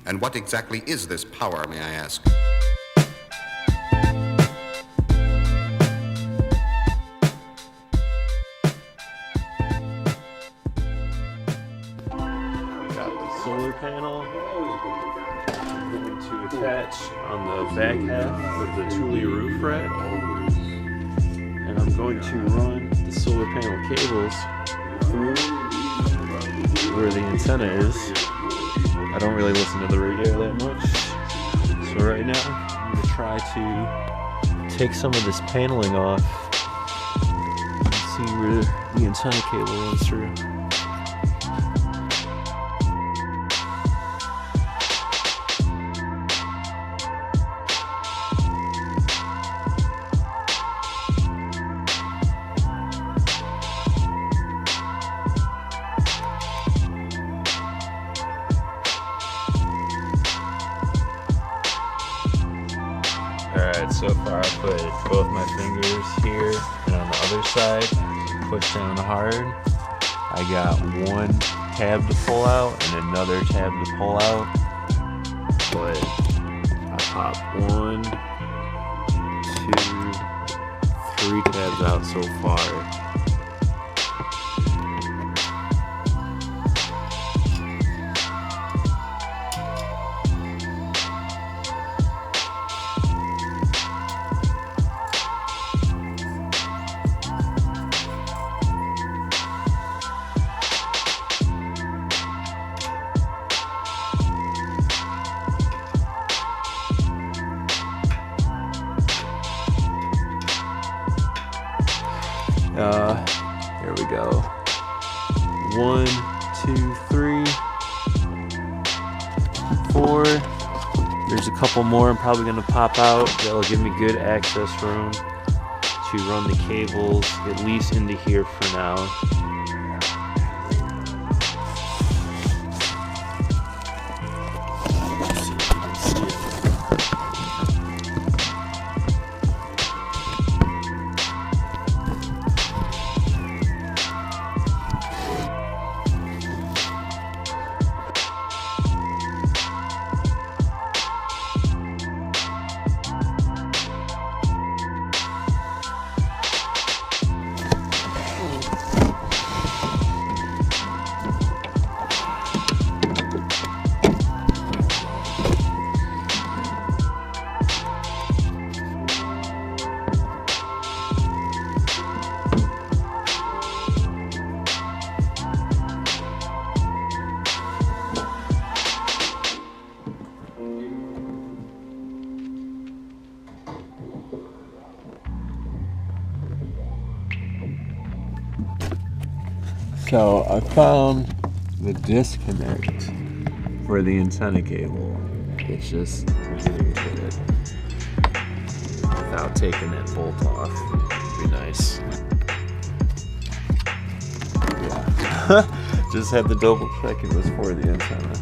And what exactly is this power, may I ask? Got the solar panel. I'm going to attach on the back half of the Thule roof rack. And I'm going to run the solar panel cables through where the antenna is. I don't really listen to the radio that much. So right now, I'm going to try to take some of this paneling off and see where the antenna cable runs through. Alright, so far I put both my fingers here and on the other side, push down hard. I got one tab to pull out and another tab to pull out, but I popped 1, 2, 3 tabs out so far. Here we go. 1, 2, 3, 4. There's a couple more I'm probably gonna pop out. That'll give me good access room to run the cables at least into here for now. So I found the disconnect for the antenna cable. It's just getting to it without taking that bolt off. Would be nice. Yeah, just had to double check it was for the antenna.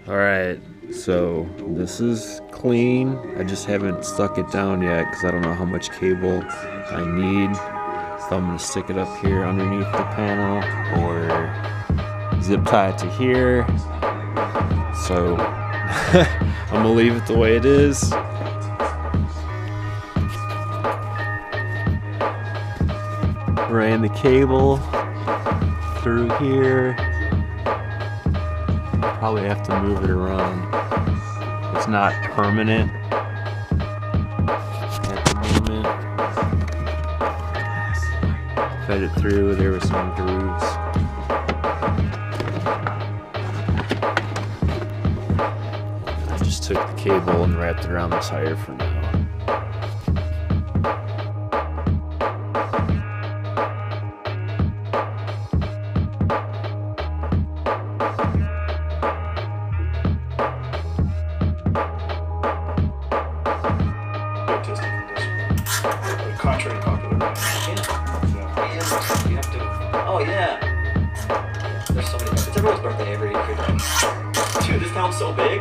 Alright, so this is clean. I just haven't stuck it down yet because I don't know how much cable I need. So I'm going to stick it up here underneath the panel or zip tie it to here. So I'm going to leave it the way it is. Ran the cable through here. Probably have to move it around. It's not permanent at the moment. Fed it through, there were some grooves. I just took the cable and wrapped it around the tire for now. Contrary to popular opinion. Yeah. You have to. Oh yeah. There's so many. It's everyone's birthday every year. Dude, this town's so big.